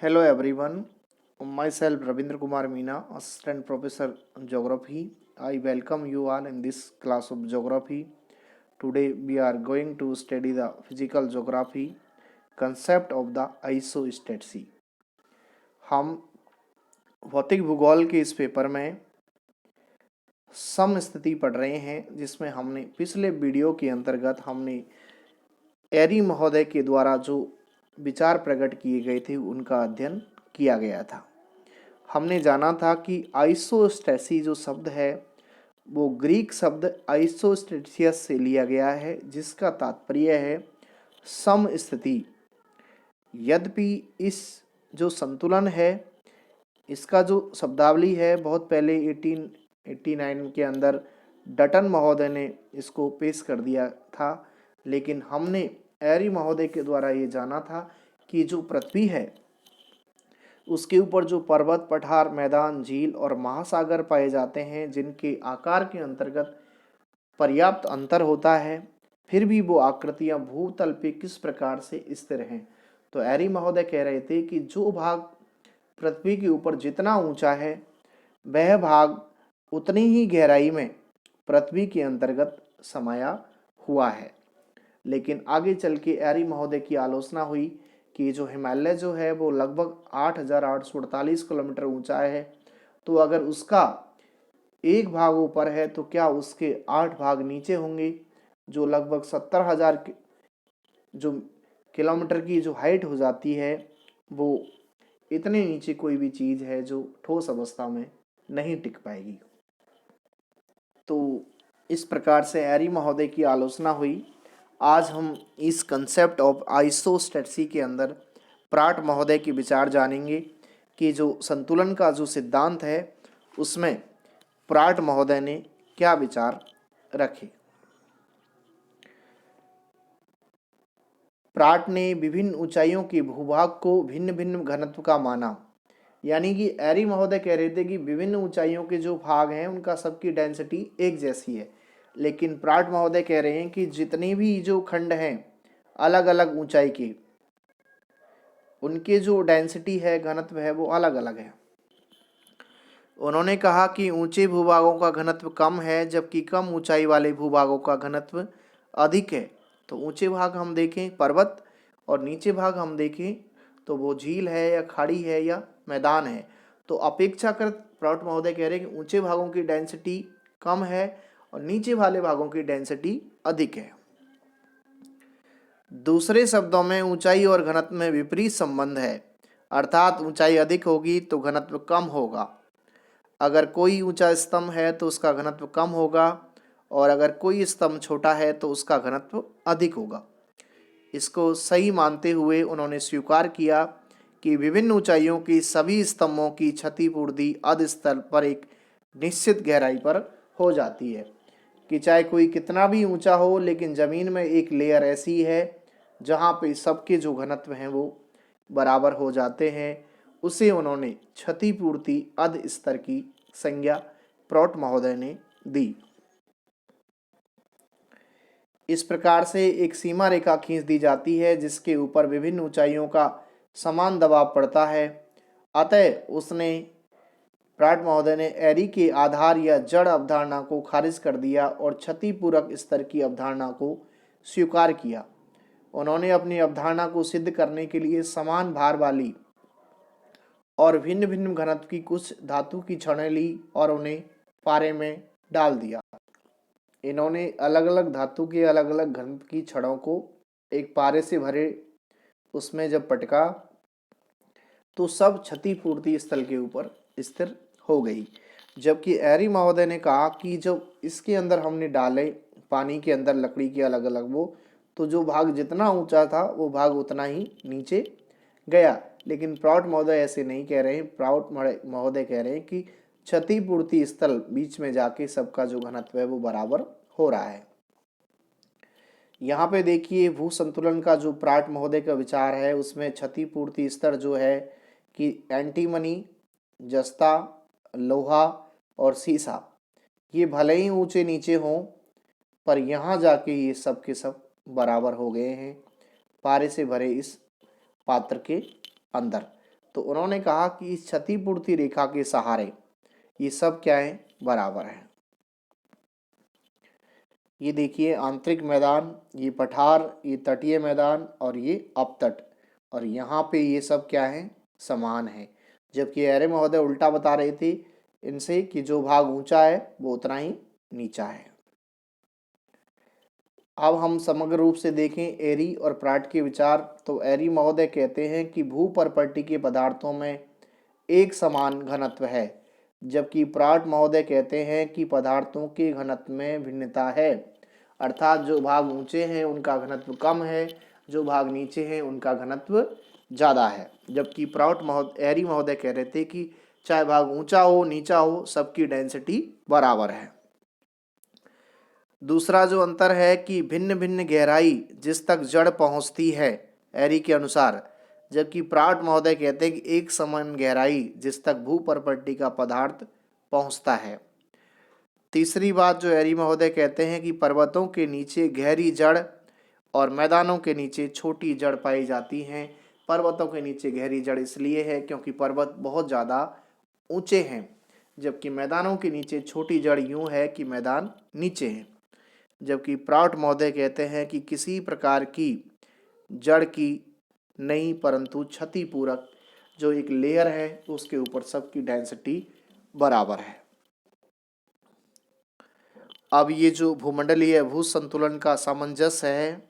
Hello everyone, myself Ravindra Kumar Meena, Assistant Professor Geography. I welcome you all in this class of Geography. Today we are going to study the physical geography concept of the isostacy. हम भौतिक भूगोल के इस paper में समस्थिति पढ़ रहे हैं, जिसमें हमने पिछले वीडियो के अंतर्गत हमने एरी महोदय के द्वारा जो विचार प्रकट किए गए थे उनका अध्ययन किया गया था। हमने जाना था कि आइसोस्टेसी जो शब्द है वो ग्रीक शब्द आइसोस्टेसियस से लिया गया है, जिसका तात्पर्य है समस्थिति। यद्यपि इस जो संतुलन है इसका जो शब्दावली है बहुत पहले 1889 के अंदर डटन महोदय ने इसको पेश कर दिया था, लेकिन हमने एरी महोदय के द्वारा ये जाना था कि जो पृथ्वी है उसके ऊपर जो पर्वत, पठार, मैदान, झील और महासागर पाए जाते हैं, जिनके आकार के अंतर्गत पर्याप्त अंतर होता है, फिर भी वो आकृतियां भूतल पे किस प्रकार से स्थिर हैं। तो एरी महोदय कह रहे थे कि जो भाग पृथ्वी के ऊपर जितना ऊंचा है वह भाग उतनी ही गहराई में पृथ्वी के अंतर्गत समाया हुआ है। लेकिन आगे चल के एरी महोदय की आलोचना हुई कि जो हिमालय जो है वो लगभग 8,848 किलोमीटर ऊंचा है, तो अगर उसका एक भाग ऊपर है तो क्या उसके 8 भाग नीचे होंगे, जो लगभग 70,000 जो किलोमीटर की जो हाइट हो जाती है, वो इतने नीचे कोई भी चीज है जो ठोस अवस्था में नहीं टिक पाएगी। तो इस प्रकार से एरी महोदय की आलोचना हुई। आज हम इस कंसेप्ट ऑफ आइसोस्टेसी के अंदर प्राट महोदय के विचार जानेंगे कि जो संतुलन का जो सिद्धांत है उसमें प्राट महोदय ने क्या विचार रखे। प्राट ने विभिन्न ऊंचाइयों के भूभाग को भिन्न भिन्न घनत्व का माना, यानी कि एरी महोदय कह रहे थे कि विभिन्न ऊंचाइयों के जो भाग हैं उनका सबकी डेंसिटी एक जैसी है, लेकिन प्राट महोदय कह रहे हैं कि जितने भी जो खंड हैं अलग अलग ऊंचाई के, उनके जो डेंसिटी है, घनत्व है, वो अलग अलग है। उन्होंने कहा कि ऊंचे भूभागों का घनत्व कम है, जबकि कम ऊंचाई वाले भूभागों का घनत्व अधिक है। तो ऊंचे भाग हम देखें पर्वत और नीचे भाग हम देखें तो वो झील है या खाड़ी है या मैदान है। तो अपेक्षाकृत प्राट महोदय कह रहे हैं कि ऊंचे भागों की डेंसिटी कम है और नीचे वाले भागों की डेंसिटी अधिक है। दूसरे शब्दों में ऊंचाई और घनत्व में विपरीत संबंध है, अर्थात ऊंचाई अधिक होगी तो घनत्व कम होगा। अगर कोई ऊंचा स्तंभ है तो उसका घनत्व कम होगा, और अगर कोई स्तंभ छोटा है तो उसका घनत्व अधिक होगा। इसको सही मानते हुए उन्होंने स्वीकार किया कि विभिन्न ऊंचाइयों की सभी स्तंभों की क्षतिपूर्ति अध स्तर पर एक निश्चित गहराई पर हो जाती है, कि चाहे कोई कितना भी ऊंचा हो, लेकिन जमीन में एक लेयर ऐसी है जहाँ पे सबके जो घनत्व हैं वो बराबर हो जाते हैं। उसे उन्होंने क्षतिपूर्ति अध स्तर की संज्ञा प्राट महोदय ने दी। इस प्रकार से एक सीमा रेखा खींच दी जाती है जिसके ऊपर विभिन्न ऊंचाइयों का समान दबाव पड़ता है। अतः उसने प्राट महोदय ने एरी के आधार या जड़ अवधारणा को खारिज कर दिया और क्षतिपूरक स्तर की अवधारणा को स्वीकार किया। उन्होंने अपनी अवधारणा को सिद्ध करने के लिए समान भार वाली और भिन्न भिन्न घनत्व की कुछ धातु की छड़ें ली और उन्हें पारे में डाल दिया। इन्होंने अलग अलग धातु के अलग अलग घनत्व की छड़ों को एक पारे से भरे उसमें जब पटका तो सब क्षतिपूर्ति स्थल के ऊपर स्थिर हो गई। जबकि एरी महोदय ने कहा कि जब इसके अंदर हमने डाले पानी के अंदर लकड़ी के अलग अलग वो, तो जो भाग जितना ऊंचा था वो भाग उतना ही नीचे गया। लेकिन प्राट महोदय ऐसे नहीं कह रहे हैं। प्राट महोदय कह रहे हैं कि क्षतिपूर्ति स्थल बीच में जाके सबका जो घनत्व है वो बराबर हो रहा है। यहाँ पे देखिए भू संतुलन का जो प्राट महोदय का विचार है उसमें क्षतिपूर्ति स्तर जो है कि एंटीमनी, जस्ता, लोहा और सीसा ये भले ही ऊंचे नीचे हों, पर यहाँ जाके ये सब के सब बराबर हो गए हैं पारे से भरे इस पात्र के अंदर। तो उन्होंने कहा कि इस क्षतिपूर्ति रेखा के सहारे ये सब क्या है, बराबर है। ये देखिए आंतरिक मैदान, ये पठार, ये तटीय मैदान और ये अपतट, और यहाँ पे ये सब क्या है, समान है। जबकि आर्य महोदय उल्टा बता रहे थे इनसे कि जो भाग ऊंचा है वो उतना ही नीचा है। अब हम समग्र रूप से देखें एरी और प्राट के विचार, तो एरी महोदय कहते हैं कि भूपर्पट्टी के पदार्थों में एक समान घनत्व है, जबकि प्राट महोदय कहते हैं कि पदार्थों के घनत्व में भिन्नता है, अर्थात जो भाग ऊंचे हैं उनका घनत्व कम है, जो भाग नीचे हैं उनका घनत्व ज़्यादा है। जबकि एरी महोदय कह रहे थे कि चाहे भाग ऊंचा हो नीचा हो, सबकी डेंसिटी बराबर है। दूसरा जो अंतर है कि भिन्न भिन्न गहराई जिस तक जड़ पहुंचती है एरी के अनुसार, जबकि प्राट महोदय कहते हैं कि एक समान गहराई जिस तक भूपर्पट्टी का पदार्थ पहुंचता है। तीसरी बात जो एरी महोदय कहते हैं कि पर्वतों के नीचे गहरी जड़ और मैदानों के नीचे छोटी जड़ पाई जाती हैं। पर्वतों के नीचे गहरी जड़ इसलिए है क्योंकि पर्वत बहुत ज़्यादा ऊंचे हैं, जबकि मैदानों के नीचे छोटी जड़ यूं है कि मैदान नीचे हैं। जबकि प्राट महोदय कहते हैं कि किसी प्रकार की जड़ की नहीं, परंतु क्षतिपूरक जो एक लेयर है उसके ऊपर सबकी डेंसिटी बराबर है। अब ये जो भूमंडलीय भू संतुलन का सामंजस्य है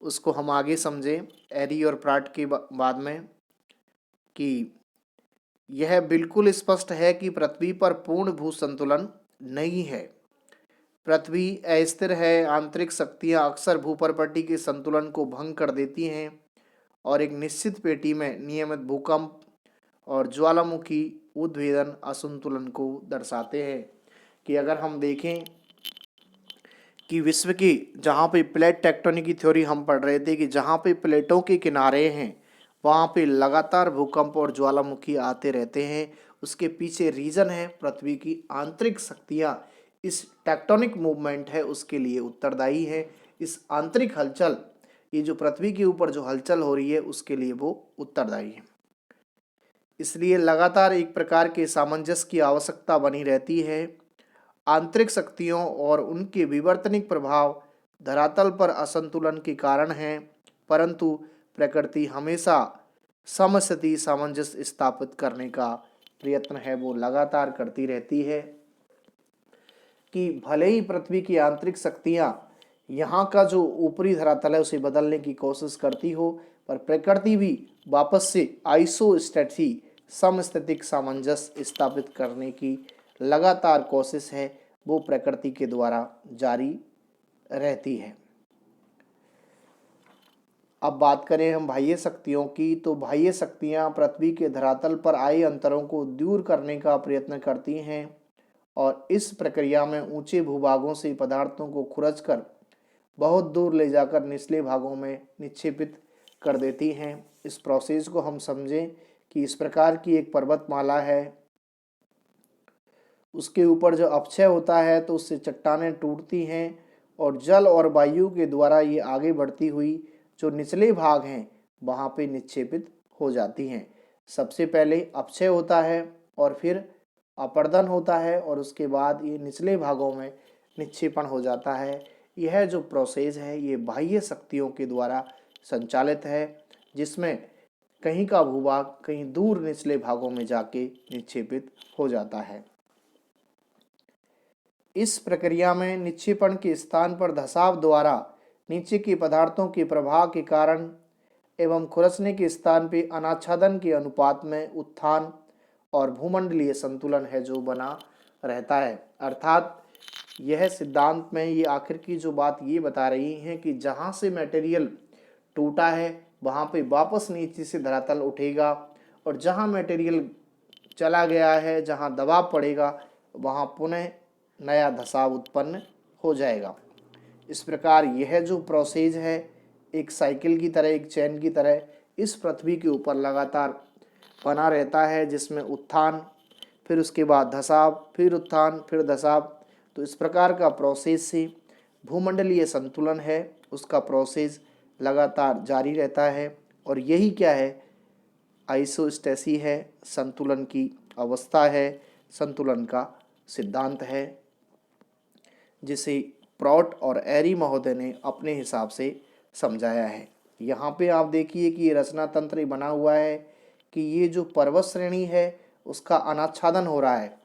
उसको हम आगे समझें एरी और प्राट के बाद में, कि यह बिल्कुल स्पष्ट है कि पृथ्वी पर पूर्ण भू संतुलन नहीं है। पृथ्वी अस्थिर है। आंतरिक शक्तियां अक्सर भूपर्पट्टी के संतुलन को भंग कर देती हैं और एक निश्चित पेटी में नियमित भूकंप और ज्वालामुखी उद्भेदन असंतुलन को दर्शाते हैं। कि अगर हम देखें कि विश्व की जहाँ पे प्लेट टेक्टोनिक की थ्योरी हम पढ़ रहे थे कि जहाँ पे प्लेटों के किनारे हैं वहाँ पे लगातार भूकंप और ज्वालामुखी आते रहते हैं। उसके पीछे रीज़न है पृथ्वी की आंतरिक शक्तियाँ इस टेक्टोनिक मूवमेंट है उसके लिए उत्तरदायी है। इस आंतरिक हलचल, ये जो पृथ्वी के ऊपर जो हलचल हो रही है उसके लिए वो उत्तरदायी है। इसलिए लगातार एक प्रकार के सामंजस्य की आवश्यकता बनी रहती है। आंतरिक शक्तियों और उनके विवर्तनिक प्रभाव धरातल पर असंतुलन के कारण हैं, परंतु प्रकृति हमेशा समस्थिति सामंजस्य स्थापित करने का प्रयत्न है वो लगातार करती रहती है। कि भले ही पृथ्वी की आंतरिक शक्तियाँ यहाँ का जो ऊपरी धरातल है उसे बदलने की कोशिश करती हो, पर प्रकृति भी वापस से आइसोस्टैटी समस्थितिक सामंजस्य स्थापित करने की लगातार कोशिश है वो प्रकृति के द्वारा जारी रहती है। अब बात करें हम बाह्य शक्तियों की, तो बाह्य शक्तियाँ पृथ्वी के धरातल पर आए अंतरों को दूर करने का प्रयत्न करती हैं और इस प्रक्रिया में ऊंचे भूभागों से पदार्थों को खुरचकर बहुत दूर ले जाकर निचले भागों में निक्षेपित कर देती हैं। इस प्रोसेस को हम समझें कि इस प्रकार की एक पर्वतमाला है, उसके ऊपर जो अपक्षय होता है तो उससे चट्टानें टूटती हैं और जल और वायु के द्वारा ये आगे बढ़ती हुई जो निचले भाग हैं वहाँ पे निक्षेपित हो जाती हैं। सबसे पहले अपक्षय होता है और फिर अपर्दन होता है और उसके बाद ये निचले भागों में निक्षेपण हो जाता है। यह जो प्रोसेस है ये बाह्य शक्तियों के द्वारा संचालित है, जिसमें कहीं का भूभाग कहीं दूर निचले भागों में जाके निक्षेपित हो जाता है। इस प्रक्रिया में निक्षेपण के स्थान पर धसाव द्वारा नीचे के पदार्थों के प्रभाव के कारण एवं खुरचने के स्थान पे अनाच्छादन के अनुपात में उत्थान और भूमंडलीय संतुलन है जो बना रहता है। अर्थात यह सिद्धांत में ये आखिर की जो बात ये बता रही है कि जहाँ से मटेरियल टूटा है वहाँ पे वापस नीचे से धरातल उठेगा और जहाँ मटेरियल चला गया है, जहाँ दबाव पड़ेगा वहाँ पुनः नया धसाव उत्पन्न हो जाएगा। इस प्रकार यह जो प्रोसेस है एक साइकिल की तरह, एक चैन की तरह इस पृथ्वी के ऊपर लगातार बना रहता है, जिसमें उत्थान, फिर उसके बाद धसाव, फिर उत्थान, फिर धसाव। तो इस प्रकार का प्रोसेस से भूमंडलीय संतुलन है उसका प्रोसेस लगातार जारी रहता है और यही क्या है आइसोस्टेसी है, संतुलन की अवस्था है, संतुलन का सिद्धांत है, जिसे प्रॉट और एरी महोदय ने अपने हिसाब से समझाया है। यहाँ पे आप देखिए कि ये रचना तंत्र बना हुआ है कि ये जो पर्वत श्रेणी है उसका अनाच्छादन हो रहा है।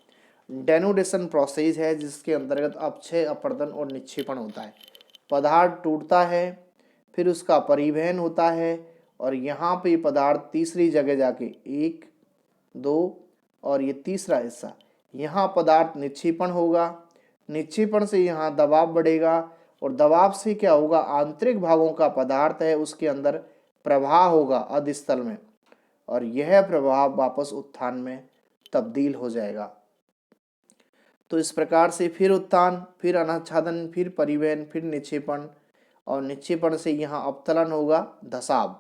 डेनोडेशन प्रोसेस है जिसके अंतर्गत अपक्षय, अपरदन और निक्षेपण होता है। पदार्थ टूटता है, फिर उसका परिवहन होता है और यहाँ पे पदार्थ तीसरी जगह जाके 1, 2 और ये तीसरा हिस्सा, यहाँ पदार्थ निक्षेपण होगा। निक्षेपण से यहाँ दबाव बढ़ेगा और दबाव से क्या होगा, आंतरिक भागों का पदार्थ है उसके अंदर प्रवाह होगा अधस्थल में, और यह प्रवाह वापस उत्थान में तब्दील हो जाएगा। तो इस प्रकार से फिर उत्थान, फिर अनाच्छादन, फिर परिवहन, फिर निक्षेपण, और निक्षेपण से यहाँ अवतलन होगा धसाव।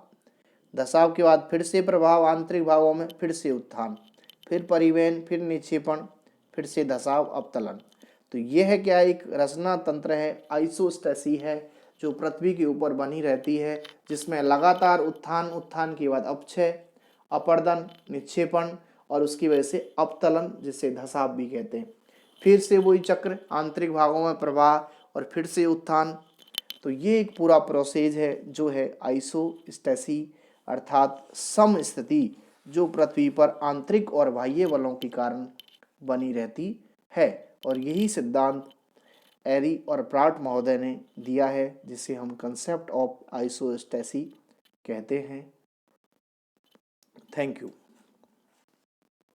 धसाव के बाद फिर से प्रभाव आंतरिक भागों में, फिर से उत्थान, फिर परिवहन, फिर निक्षेपण, फिर से धसाव, अवतलन। तो यह क्या एक रचना तंत्र है, आइसोस्टेसी है, जो पृथ्वी के ऊपर बनी रहती है, जिसमें लगातार उत्थान, उत्थान के बाद अपक्षय, अपरदन, निक्षेपण और उसकी वजह से अवतलन, जिसे धसाव भी कहते हैं। फिर से वही चक्र, आंतरिक भागों में प्रवाह और फिर से उत्थान। तो ये एक पूरा प्रोसेस है जो है आइसोस्टेसी, अर्थात सम स्थिति, जो पृथ्वी पर आंतरिक और बाह्य बलों के कारण बनी रहती है। और यही सिद्धांत एरी और प्रॉट महोदय ने दिया है, जिसे हम कंसेप्ट ऑफ आइसोस्टेसी कहते हैं। Thank you.